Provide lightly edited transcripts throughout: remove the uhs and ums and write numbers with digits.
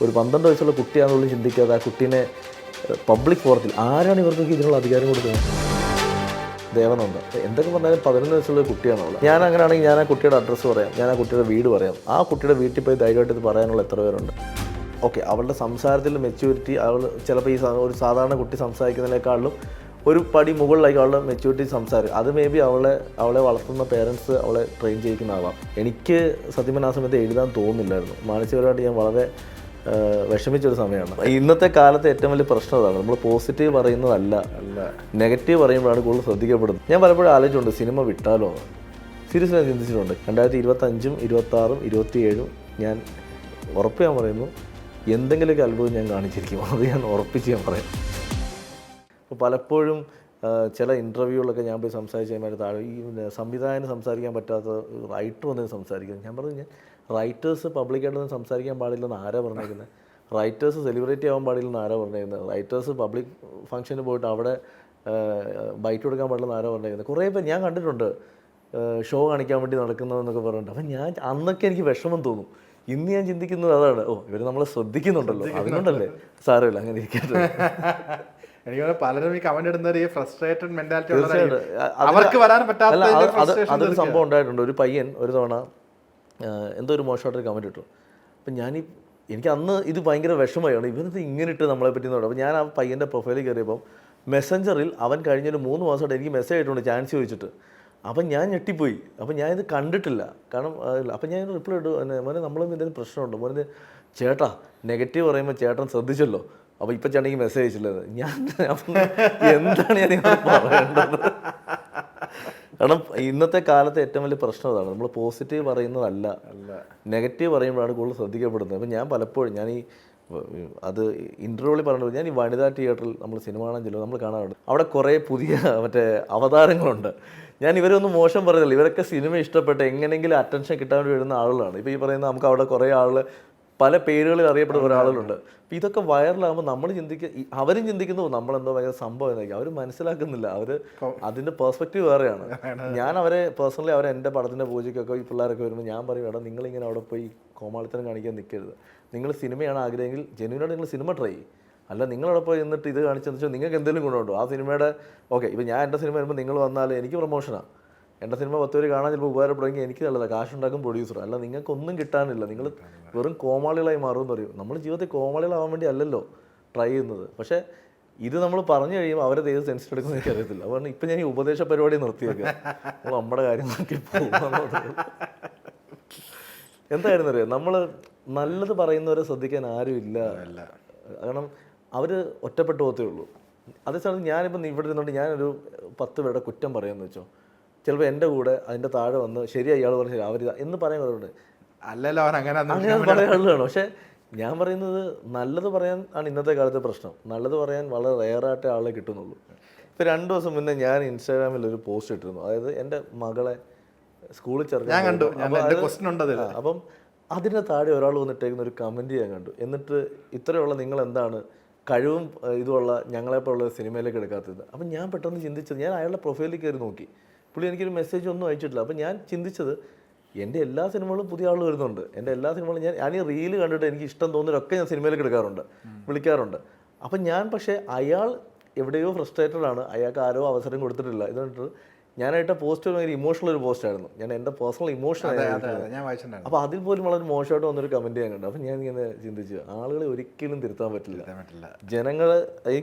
ഒരു 12 വയസ്സുള്ള കുട്ടിയാണെന്നുള്ളത് ചിന്തിക്കാതെ ആ കുട്ടീനെ പബ്ലിക് ഫോറത്തിൽ ആരാണ് ഇവർക്കൊക്കെ ഇതിനുള്ള അധികാരം കൊടുക്കുന്നത്? ദേവനന്ദ എന്തൊക്കെ പറഞ്ഞാലും 11 വയസ്സുള്ള കുട്ടിയാണ് അവൾ. ഞാൻ അങ്ങനെയാണെങ്കിൽ ഞാൻ ആ കുട്ടിയുടെ അഡ്രസ്സ് പറയാം, ഞാൻ ആ കുട്ടിയുടെ വീട് പറയാം. ആ കുട്ടിയുടെ വീട്ടിൽ പോയി ധൈര്യമായിട്ട് ഇത് പറയാനുള്ള എത്ര പേരുണ്ട്? ഓക്കെ, അവളുടെ സംസാരത്തിൽ മെച്യൂരിറ്റി, അവൾ ചിലപ്പോൾ ഒരു സാധാരണ കുട്ടി സംസാരിക്കുന്നതിനേക്കാളും ഒരു പടി മുകളിലേക്ക് അവളുടെ മെച്യൂരിറ്റി സംസാരം, അത് മേ ബി അവളെ വളർത്തുന്ന പേരൻസ് അവളെ ട്രെയിൻ ചെയ്യിക്കുന്നതാവാം. എനിക്ക് സത്യം ആ സമയത്ത് എഴുതാൻ തോന്നുന്നില്ലായിരുന്നു. മാനസികപരമായിട്ട് ഞാൻ വളരെ വിഷമിച്ചൊരു സമയമാണ്. ഇന്നത്തെ കാലത്തെ ഏറ്റവും വലിയ പ്രശ്നം അതാണ്, നമ്മൾ പോസിറ്റീവ് പറയുന്നതല്ല, നെഗറ്റീവ് പറയുമ്പോഴാണ് കൂടുതൽ ശ്രദ്ധിക്കപ്പെടുന്നത്. ഞാൻ പലപ്പോഴും ആലോചിച്ചിട്ടുണ്ട് സിനിമ വിട്ടാലോ, സീരിയസ്ലി ഞാൻ ചിന്തിച്ചിട്ടുണ്ട്. 2025, 26, 27 ഞാൻ ഉറപ്പ് ഞാൻ പറയുന്നു, എന്തെങ്കിലുമൊക്കെ അത്ഭുതം ഞാൻ കാണിച്ചിരിക്കും. അത് ഞാൻ ഉറപ്പിച്ച് ഞാൻ പറയാം. അപ്പോൾ പലപ്പോഴും ചില ഇൻ്റർവ്യൂകളൊക്കെ ഞാൻ പോയി സംസാരിച്ച് കഴിയുമ്പോൾ താഴെ ഈ സംവിധായകന് സംസാരിക്കാൻ പറ്റാത്ത റൈറ്റർ വന്നതിന് സംസാരിക്കുന്നത്. ഞാൻ പറഞ്ഞു, ഞാൻ റൈറ്റേഴ്സ് പബ്ലിക്കായിട്ടൊന്നും സംസാരിക്കാൻ പാടില്ലെന്ന് ആരാ പറഞ്ഞേക്കുന്നത്? റൈറ്റേഴ്സ് സെലിബ്രിറ്റി ആവാൻ പാടില്ലെന്ന് ആരാ പറഞ്ഞേക്കുന്നത്? റൈറ്റേഴ്സ് പബ്ലിക് ഫംഗ്ഷന് പോയിട്ട് അവിടെ ബൈറ്റ് കൊടുക്കാൻ പാടില്ലെന്ന് ആരാ പറഞ്ഞേക്കുന്നത്? കുറേ പേർ ഞാൻ കണ്ടിട്ടുണ്ട് ഷോ കാണിക്കാൻ വേണ്ടി നടക്കുന്നതെന്നൊക്കെ പറഞ്ഞിട്ട്. അപ്പം ഞാൻ അന്നൊക്കെ എനിക്ക് വിഷമം തോന്നും. ഇന്ന് ഞാൻ ചിന്തിക്കുന്നത് അതാണ്, ഇവർ നമ്മളെ ശ്രദ്ധിക്കുന്നുണ്ടല്ലോ, അതുകൊണ്ടല്ലേ സാരമില്ല അങ്ങനെ ഇരിക്കട്ടെ. എനിക്ക് പലരും ഈ കമന്റ് ഇടുന്ന ഒരു ഫ്രസ്ട്രേറ്റഡ് മെന്റാലിറ്റി അവർക്ക് വരാൻ പറ്റാത്ത അതൊരു സംഭവം ഉണ്ടായിട്ടുണ്ട്. ഒരു പയ്യൻ ഒരു തവണ എന്തോ ഒരു മോശമായിട്ടൊരു കമന്റ് ഇട്ടു. അപ്പം എനിക്ക് അന്ന് ഇത് ഭയങ്കര വിഷമമാണ്, ഇവനത് ഇങ്ങനെ ഇട്ട് നമ്മളെ പറ്റി നോക്കാം. അപ്പോൾ ഞാൻ ആ പയ്യൻ്റെ പ്രൊഫൈലിൽ കയറിയപ്പം മെസ്സഞ്ചറിൽ അവൻ കഴിഞ്ഞൊരു 3 മാസമായിട്ട് എനിക്ക് മെസ്സേജ് ആയിട്ടുണ്ട് ചാൻസ് ചോദിച്ചിട്ട്. അപ്പം ഞാൻ ഞെട്ടിപ്പോയി. അപ്പം ഞാനിത് കണ്ടിട്ടില്ല, കാരണം അപ്പം ഞാൻ റിപ്ലൈ ഇട്ടു, മോനെ നമ്മളും എന്തെങ്കിലും പ്രശ്നമുണ്ടോ മോനെ? ചേട്ടാ നെഗറ്റീവ് പറയുമ്പോൾ ചേട്ടൻ ശ്രദ്ധിച്ചല്ലോ, അപ്പോൾ ഇപ്പം ചേട്ടനെങ്കിൽ മെസ്സേജ് അയച്ചില്ലത്. എന്താണ് ഞാൻ പറയേണ്ടത്? കാരണം ഇന്നത്തെ കാലത്തെ ഏറ്റവും വലിയ പ്രശ്നം അതാണ്, നമ്മൾ പോസിറ്റീവ് പറയുന്നതല്ല, നെഗറ്റീവ് പറയുമ്പോഴാണ് കൂടുതൽ ശ്രദ്ധിക്കപ്പെടുന്നത്. അപ്പം ഞാൻ പലപ്പോഴും അത് ഇൻ്റർവ്യൂവിൽ പറഞ്ഞത്, ഞാൻ ഈ വനിതാ തിയേറ്ററിൽ നമ്മൾ സിനിമ കാണാൻ ചെല്ലുമ്പോൾ നമ്മൾ കാണാറുണ്ട്, അവിടെ കുറേ പുതിയ അവതാരങ്ങളുണ്ട്. ഞാൻ ഇവരൊന്നും മോശം പറയുന്നില്ല, ഇവരൊക്കെ സിനിമ ഇഷ്ടപ്പെട്ട് എങ്ങനെയെങ്കിലും അറ്റൻഷൻ കിട്ടാൻ വേണ്ടി വരുന്ന ആളുകളാണ്. ഇപ്പോൾ ഈ പറയുന്ന നമുക്ക് അവിടെ കുറേ ആളുകൾ പല പേരുകളിൽ അറിയപ്പെടുന്ന ഒരാളുകളുണ്ട്. അപ്പോൾ ഇതൊക്കെ വൈറലാകുമ്പോൾ നമ്മൾ അവരും ചിന്തിക്കുന്നു നമ്മളെന്തോ ഭയങ്കര സംഭവം എന്നൊക്കെ. അവർ മനസ്സിലാക്കുന്നില്ല, അവർ അതിൻ്റെ പെർസ്പെക്റ്റീവ് വേറെയാണ്. ഞാൻ പേഴ്സണലി എൻ്റെ പടത്തിൻ്റെ പൂജയ്ക്കൊക്കെ ഈ പിള്ളേരൊക്കെ വരുമ്പോൾ ഞാൻ പറയും, എടാ നിങ്ങളിങ്ങനെ അവിടെ പോയി കോമാളിത്തരം കാണിക്കാൻ നിൽക്കരുത്. നിങ്ങൾ സിനിമയാണ് ആഗ്രഹമെങ്കിൽ ജെന്യൂനായിട്ട് നിങ്ങൾ സിനിമ ട്രൈ ചെയ്യും. അല്ല നിങ്ങളവിടെ പോയി എന്നിട്ട് ഇത് കാണിച്ചെന്ന് വെച്ചാൽ നിങ്ങൾക്ക് എന്തെങ്കിലും ഗുണമുണ്ടോ ആ സിനിമയുടെ? ഓക്കെ, ഇപ്പോൾ ഞാൻ എൻ്റെ സിനിമ വരുമ്പോൾ നിങ്ങൾ വന്നാൽ എനിക്ക് പ്രൊമോഷനാണ്, എൻ്റെ സിനിമ 10 പേര് കാണാൻ ചിലപ്പോൾ ഉപകാരപ്പെടുമെങ്കിൽ എനിക്ക് നല്ലതാണ്, കാശുണ്ടാക്കും പ്രൊഡ്യൂസർ. അല്ല നിങ്ങൾക്കൊന്നും കിട്ടാനില്ല, നിങ്ങൾ വെറും കോമാളികളായി മാറുമെന്ന് പറയും. നമ്മൾ ജീവിതത്തിൽ കോമാളികളാവാൻ വേണ്ടി അല്ലല്ലോ ട്രൈ ചെയ്യുന്നത്. പക്ഷേ ഇത് നമ്മൾ പറഞ്ഞു കഴിയുമ്പോൾ അവരെ ഏത് സെൻസിറ്റ് എടുക്കുന്ന എനിക്ക് അറിയത്തില്ല. അതുകൊണ്ട് ഇപ്പം ഞാൻ ഈ ഉപദേശ പരിപാടി നിർത്തിയേക്കുക, നമ്മൾ നമ്മുടെ കാര്യം നോക്കി പോകുന്നത്. എന്തായിരുന്നു അറിയാം, നമ്മൾ നല്ലത് പറയുന്നവരെ ശ്രദ്ധിക്കാൻ ആരും ഇല്ല, കാരണം അവർ ഒറ്റപ്പെട്ടു പോകത്തേ ഉള്ളൂ. അതേസമയം ഞാനിപ്പം ഇവിടെ ഇരുന്നുകൊണ്ട് ഞാനൊരു 10 പേരുടെ കുറ്റം പറയാമെന്ന് വെച്ചോ, ചിലപ്പോൾ എൻ്റെ കൂടെ അതിൻ്റെ താഴെ വന്ന് ശരിയാ ഇയാൾ പറഞ്ഞ അവർ എന്ന് പറയാൻ പറയുന്നുണ്ട്, അല്ലല്ലോ അവൻ അങ്ങനെ പറയാൻ ആളുകളാണ്. പക്ഷേ ഞാൻ പറയുന്നത് നല്ലത് പറയാൻ ആണ് ഇന്നത്തെ കാലത്തെ പ്രശ്നം. നല്ലത് പറയാൻ വളരെ റെയറായിട്ടേ ആളെ കിട്ടുന്നുള്ളൂ. ഇപ്പോൾ 2 ദിവസം മുന്നേ ഞാൻ ഇൻസ്റ്റാഗ്രാമിൽ ഒരു പോസ്റ്റ് ഇട്ടിരുന്നു, അതായത് എൻ്റെ മകളെ സ്കൂളിൽ ചേർക്കാൻ. അപ്പം അതിൻ്റെ താഴെ ഒരാൾ വന്നിട്ടേക്കുന്ന ഒരു കമൻറ്റ് ഞാൻ കണ്ടു. എന്നിട്ട് ഇത്രയുള്ള നിങ്ങൾ എന്താണ് കഴിവും ഇതുള്ള ഞങ്ങളെപ്പോലുള്ള സിനിമയിലേക്ക് എടുക്കാത്തത്? അപ്പം ഞാൻ പെട്ടെന്ന് ചിന്തിച്ചത്, ഞാൻ അയാളുടെ പ്രൊഫൈലിൽ കയറി നോക്കി, പുള്ളി എനിക്കൊരു മെസ്സേജ് ഒന്നും അയച്ചിട്ടില്ല. അപ്പം ഞാൻ ചിന്തിച്ചത്, എൻ്റെ എല്ലാ സിനിമകളും പുതിയ ആൾ വരുന്നുണ്ട്, എൻ്റെ എല്ലാ സിനിമകളും ഞാൻ ഈ റീല് കണ്ടിട്ട് എനിക്ക് ഇഷ്ടം തോന്നുന്നതൊക്കെ ഞാൻ സിനിമയിലേക്ക് എടുക്കാറുണ്ട്, വിളിക്കാറുണ്ട്. അപ്പം പക്ഷേ അയാൾ എവിടെയോ ഫ്രസ്ട്രേറ്റഡ് ആണ്, അയാൾക്ക് ആരോ അവസരം കൊടുത്തിട്ടില്ല. എന്നിട്ട് ഞാനായിട്ട് പോസ്റ്റ് ഭയങ്കര ഇമോഷണൽ ഒരു പോസ്റ്റായിരുന്നു, ഞാൻ എൻ്റെ പേഴ്സണൽ ഇമോഷൻ. അപ്പോൾ അതിൽ പോലും വളരെ മോശമായിട്ട് വന്നൊരു കമൻറ്റ് ഞാൻ കണ്ടു. അപ്പം ഞാൻ ഇങ്ങനെ ചിന്തിച്ചു, ആളുകളെ ഒരിക്കലും തിരുത്താൻ പറ്റില്ല. ജനങ്ങൾ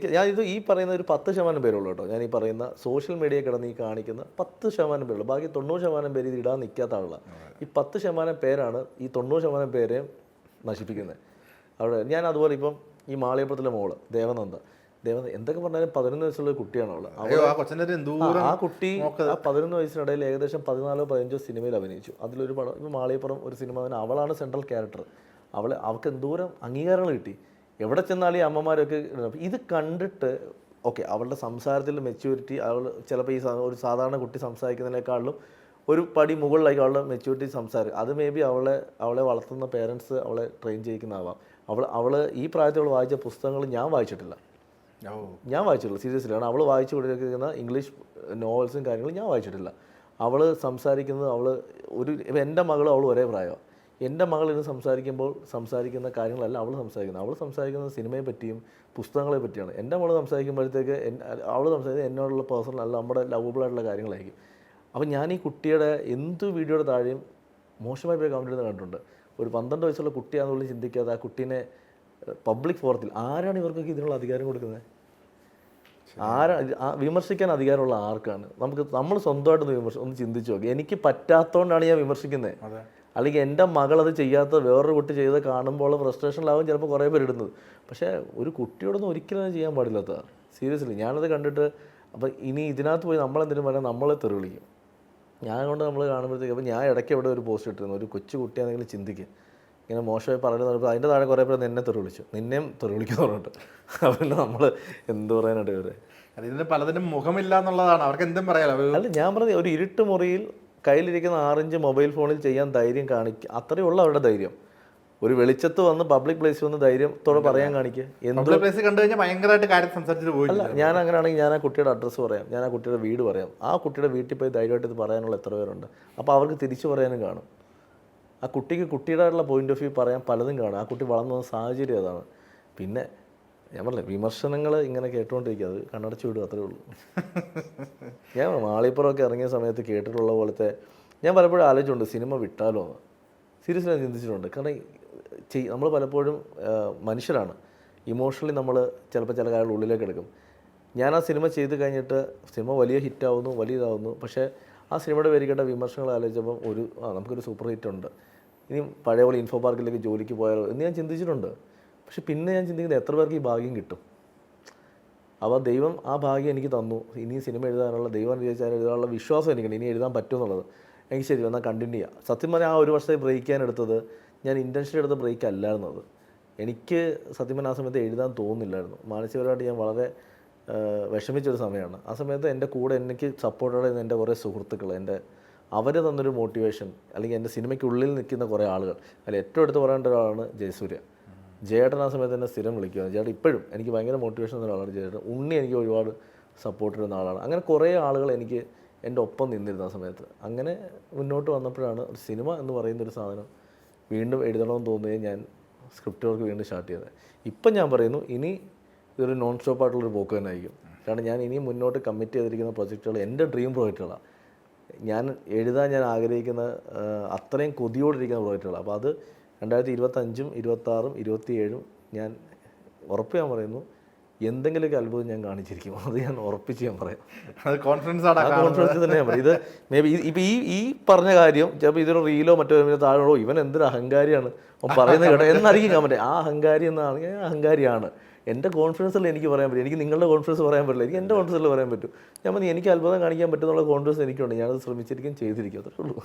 ഈ പറയുന്ന ഒരു 10% പേരുള്ളൂ കേട്ടോ, ഞാൻ ഈ പറയുന്ന സോഷ്യൽ മീഡിയ കിടന്ന് ഈ കാണിക്കുന്ന 10% പേരുള്ളൂ. ബാക്കി 90% പേര് ഇത് ഇടാൻ നിൽക്കാത്ത ആളുകളാണ്. ഈ 10% പേരാണ് ഈ 90% പേരെ നശിപ്പിക്കുന്നത്. അവിടെ ഞാൻ അതുപോലെ ഇപ്പം ഈ മാളികപ്പുറത്തിലെ മോള് ദേവനന്ദ എന്തൊക്കെ പറഞ്ഞാലും 11 വയസ്സുള്ള കുട്ടിയാണ് അവള്. ആ കുട്ടി ആ 11 വയസ്സിനിടയിൽ ഏകദേശം 14-15 സിനിമയിൽ അഭിനയിച്ചു. അതിലൊരു പടം ഇപ്പോൾ മാളികപ്പുറം ഒരു സിനിമ, അവളാണ് സെൻട്രൽ ക്യാരക്ടർ. അവൾക്ക് എന്തോരം അംഗീകാരങ്ങൾ കിട്ടി. എവിടെ ചെന്നാലും ഈ അമ്മമാരൊക്കെ ഇത് കണ്ടിട്ട് ഓക്കെ, അവളുടെ സംസാരത്തിൽ മെച്യൂരിറ്റി, അവൾ ചിലപ്പോൾ ഈ ഒരു സാധാരണ കുട്ടി സംസാരിക്കുന്നതിനേക്കാളും ഒരു പടി മുകളിലേക്ക് അവളുടെ മെച്യൂരിറ്റി സംസാരം, അത് മേ ബി അവളെ വളർത്തുന്ന പേരൻസ് അവളെ ട്രെയിൻ ചെയ്യിക്കുന്നതാവാം. അവൾ ഈ പ്രായത്തിൽ അവൾ വായിച്ച പുസ്തകങ്ങൾ ഞാൻ വായിച്ചിട്ടില്ല, സീരിയസ്ലി. കാരണം അവൾ വായിച്ചു കൊടുക്കുന്ന ഇംഗ്ലീഷ് നോവൽസും കാര്യങ്ങളും ഞാൻ വായിച്ചിട്ടില്ല. അവൾ സംസാരിക്കുന്നത് എൻ്റെ മകളും അവൾ ഒരേ പ്രായമാണ്. എൻ്റെ മകൾ ഇന്ന് സംസാരിക്കുന്ന കാര്യങ്ങളല്ല അവൾ സംസാരിക്കുന്നത് സിനിമയെ പറ്റിയും പുസ്തകങ്ങളെ പറ്റിയാണ്. എൻ്റെ മകൾ സംസാരിക്കുമ്പോഴത്തേക്ക് അവൾ സംസാരിക്കുന്നത് എന്നോടുള്ള പേഴ്സണൽ അല്ല നമ്മുടെ ലവബിളായിട്ടുള്ള കാര്യങ്ങളായിരിക്കും. അപ്പോൾ ഞാൻ ഈ കുട്ടിയുടെ എന്ത് വീഡിയോയുടെ താഴെയും മോശമായി പോയി കമൻറ്റ് ചെയ്യുന്നത് കണ്ടിട്ടുണ്ട്. ഒരു 12 വയസ്സുള്ള കുട്ടിയാണെന്നുള്ളത് ചിന്തിക്കാതെ ആ കുട്ടീനെ പബ്ലിക് ഫോറത്തിൽ ആരാണ് ഇവർക്കൊക്കെ ഇതിനുള്ള അധികാരം കൊടുക്കുന്നത്? വിമർശിക്കാൻ അധികാരമുള്ള ആർക്കാണ്? നമ്മൾ സ്വന്തമായിട്ട് ഒന്ന് ചിന്തിച്ചു നോക്കി. എനിക്ക് പറ്റാത്തതുകൊണ്ടാണ് ഞാൻ വിമർശിക്കുന്നത്. അല്ലെങ്കിൽ എൻ്റെ മകൾ അത് ചെയ്യാത്ത വേറൊരു കുട്ടി ചെയ്ത് കാണുമ്പോൾ ഫ്രസ്ട്രേഷനിലാവും ചിലപ്പോൾ കുറേ പേര് ഇടുന്നത്. പക്ഷേ ഒരു കുട്ടിയോടൊന്നും ഒരിക്കലും അത് ചെയ്യാൻ പാടില്ലാത്ത സീരിയസ്ലി. ഞാനത് കണ്ടിട്ട് അപ്പോൾ ഇനി ഇതിനകത്ത് പോയി നമ്മളെന്തെങ്കിലും പറയാൻ നമ്മളെ തെറി വിളിക്കും. ഞാൻ കൊണ്ട് നമ്മൾ കാണുമ്പോഴത്തേക്ക് അപ്പോൾ ഞാൻ ഇടയ്ക്ക് ഇവിടെ ഒരു പോസ്റ്റ് ഇട്ടിരുന്നു, ഒരു കൊച്ചു കുട്ടിയാണെങ്കിലും ചിന്തിക്കുക ഇങ്ങനെ മോശമായി പറയുന്നത്. അതിൻ്റെ താഴെ കുറേ പേര് എന്നെ തെറി വിളിച്ചു, നിന്നെയും തെറി വിളിക്കുന്നു പറഞ്ഞിട്ട്. അതുകൊണ്ട് നമ്മൾ എന്ത് പറയാനായിട്ട് ഇവരെ ഇതിന് പലതിനും മുഖമില്ല എന്നുള്ളതാണ്, അവർക്ക് എന്തും പറയാലോ. അല്ല ഞാൻ പറഞ്ഞത് ഒരു ഇരുട്ട് മുറിയിൽ കയ്യിലിരിക്കുന്ന 6 ഇഞ്ച് മൊബൈൽ ഫോണിൽ ചെയ്യാൻ ധൈര്യം കാണിക്കുക, അത്രയേ ഉള്ളൂ അവരുടെ ധൈര്യം. ഒരു വെളിച്ചത്ത് വന്ന് പബ്ലിക് പ്ലേസിൽ വന്ന് ധൈര്യത്തോടെ പറയാൻ കാണിക്കുക. എന്ത് പ്ലേസ് കണ്ടു കഴിഞ്ഞാൽ ഭയങ്കരമായിട്ട് കാര്യം സംസാരിച്ചിട്ട് പോയി. അല്ല ഞാൻ അങ്ങനെയാണെങ്കിൽ ഞാൻ ആ കുട്ടിയുടെ അഡ്രസ്സ് പറയാം, ഞാൻ ആ കുട്ടിയുടെ വീട് പറയാം. ആ കുട്ടിയുടെ വീട്ടിൽ പോയി ധൈര്യമായിട്ട് ഇത് പറയാനുള്ള എത്ര പേരുണ്ട്? അപ്പോൾ അവർക്ക് തിരിച്ചു പറയാനും കാണും. ആ കുട്ടിക്ക് കുട്ടിയുടേതായിട്ടുള്ള പോയിന്റ് ഓഫ് വ്യൂ പറയാൻ പലതും കാണും. ആ കുട്ടി വളർന്നു വന്ന സാഹചര്യം അതാണ്. പിന്നെ ഞാൻ പറഞ്ഞില്ലേ, വിമർശനങ്ങൾ ഇങ്ങനെ കേട്ടുകൊണ്ടിരിക്കുക, അത് കണ്ണടച്ചു വിടും, അത്രേ ഉള്ളൂ. ഞാൻ മാളിപ്പുറമൊക്കെ ഇറങ്ങിയ സമയത്ത് കേട്ടിട്ടുള്ള പോലത്തെ ഞാൻ പലപ്പോഴും ആലോചിച്ചിട്ടുണ്ട് സിനിമ വിട്ടാലോ എന്ന്. സീരിയസ്ലി ഞാൻ ചിന്തിച്ചിട്ടുണ്ട്. കാരണം നമ്മൾ പലപ്പോഴും മനുഷ്യരാണ്, ഇമോഷണലി നമ്മൾ ചിലപ്പോൾ ചില കാര്യങ്ങൾ ഉള്ളിലേക്ക് എടുക്കും. ഞാൻ ആ സിനിമ ചെയ്ത് കഴിഞ്ഞിട്ട് സിനിമ വലിയ ഹിറ്റാവുന്നു, വലിയ ഇതാവുന്നു. പക്ഷേ ആ സിനിമയുടെ പേര് കേട്ട വിമർശനങ്ങൾ ആലോചിച്ചപ്പം നമുക്കൊരു സൂപ്പർ ഹിറ്റ് ഉണ്ട്, ഇനി പഴയ പോലെ ഇൻഫോ പാർക്കിലേക്ക് ജോലിക്ക് പോയാലോ എന്ന് ഞാൻ ചിന്തിച്ചിട്ടുണ്ട്. പക്ഷെ പിന്നെ ഞാൻ ചിന്തിക്കുന്നത് എത്ര പേർക്ക് ഈ ഭാഗ്യം കിട്ടും? അപ്പോൾ ദൈവം ആ ഭാഗ്യം എനിക്ക് തന്നു. ഇനി സിനിമ എഴുതാനുള്ള ദൈവം വിചാരിച്ചാൽ എഴുതാനുള്ള വിശ്വാസം എനിക്കുണ്ട്, ഇനി എഴുതാൻ പറ്റുമെന്നുള്ളത്. എനിക്ക് ശരി എന്നാൽ കണ്ടിന്യൂ ചെയ്യാം. സത്യം പറഞ്ഞാൽ ആ ഒരു വർഷത്തെ ബ്രേക്ക് ചെയ്യാൻ എടുത്തത് ഞാൻ ഇൻറ്റൻഷൻ എടുത്ത ബ്രേക്ക് അല്ലായിരുന്നു അത്. എനിക്ക് സത്യം പറഞ്ഞാൽ ആ സമയത്ത് എഴുതാൻ തോന്നുന്നില്ലായിരുന്നു. മാനസികപരമായിട്ട് ഞാൻ വളരെ വിഷമിച്ചൊരു സമയമാണ്. ആ സമയത്ത് എൻ്റെ കൂടെ എനിക്ക് സപ്പോർട്ടോടെ എൻ്റെ കുറേ സുഹൃത്തുക്കൾ, അവർ തന്നൊരു മോട്ടിവേഷൻ, അല്ലെങ്കിൽ എൻ്റെ സിനിമയ്ക്കുള്ളിൽ നിൽക്കുന്ന കുറേ ആളുകൾ. അതിൽ ഏറ്റവും എടുത്ത് പറയേണ്ട ഒരാളാണ് ജയസൂര്യ. ജയേട്ടൻ ആ സമയത്ത് എന്നെ സ്ഥിരം വിളിക്കുകയാണ്. ചേട്ടൻ ഇപ്പോഴും എനിക്ക് ഭയങ്കര മോട്ടിവേഷൻ തന്ന ഒരാളാണ് ജയേട്ടൻ. ഉണ്ണി എനിക്ക് ഒരുപാട് സപ്പോർട്ട് ചെയ്യുന്ന ആളാണ്. അങ്ങനെ കുറേ ആളുകൾ എനിക്ക് എൻ്റെ ഒപ്പം നിന്നിരുന്ന ആ സമയത്ത്. അങ്ങനെ മുന്നോട്ട് വന്നപ്പോഴാണ് ഒരു സിനിമ എന്ന് പറയുന്നൊരു സാധനം വീണ്ടും എഴുതണമെന്ന് തോന്നുകയും ഞാൻ സ്ക്രിപ്റ്റ് വർക്ക് വീണ്ടും സ്റ്റാർട്ട് ചെയ്തത്. ഇപ്പം ഞാൻ പറയുന്നു ഇനി ഇതൊരു നോൺ സ്റ്റോപ്പ് ആയിട്ടുള്ളൊരു പോക്ക് തന്നെ ആയിരിക്കും. കാരണം ഞാൻ ഇനിയും മുന്നോട്ട് കമ്മിറ്റ് ചെയ്തിരിക്കുന്ന പ്രൊജക്റ്റുകൾ എൻ്റെ ഡ്രീം പ്രോജക്റ്റുകളാണ്. ഞാൻ ആഗ്രഹിക്കുന്ന അത്രയും കൊതിയോടിരിക്കുന്ന പ്രോജക്റ്റുകളാണ്. അപ്പോൾ അത് 2025, 2026, 2027 ഞാൻ ഉറപ്പ് ഞാൻ പറയുന്നു എന്തെങ്കിലുമൊക്കെ അത്ഭുതം ഞാൻ കാണിച്ചിരിക്കും. അത് ഞാൻ ഉറപ്പിച്ച് ഞാൻ പറയാം. അത് കോൺഫിഡൻസ് തന്നെ ഞാൻ പറയും. ഇത് മേ ബി ഇപ്പം ഈ പറഞ്ഞ കാര്യം ചിലപ്പോൾ ഇതൊരു റീലോ മറ്റോ താഴെയോ ഇവൻ എന്തൊരു അഹങ്കാരിയാണ് പറയുന്നത് കേട്ടോ എന്നായിരിക്കും കമൻറ്റ്. ആ അഹങ്കാരി എന്നാണ്, ഞാൻ അഹങ്കാരിയാണ്. എൻ്റെ കോൺഫിഡൻസിൽ എനിക്ക് പറയാൻ പറ്റും. എനിക്ക് നിങ്ങളുടെ കോൺഫിഡൻസ് പറയാൻ പറ്റില്ല, എനിക്ക് എൻ്റെ കോൺഫിഡൻസിൽ പറയാൻ പറ്റും. ഞാൻ പറഞ്ഞു എനിക്ക് അത്ഭുതം കാണിക്കാൻ പറ്റുന്നുള്ള കോൺഫിഡൻസ് എനിക്കുണ്ട്. ഞാനത് ശ്രമിച്ചിരിക്കും, ചെയ്തിരിക്കും, അത്രേ ഉള്ളൂ.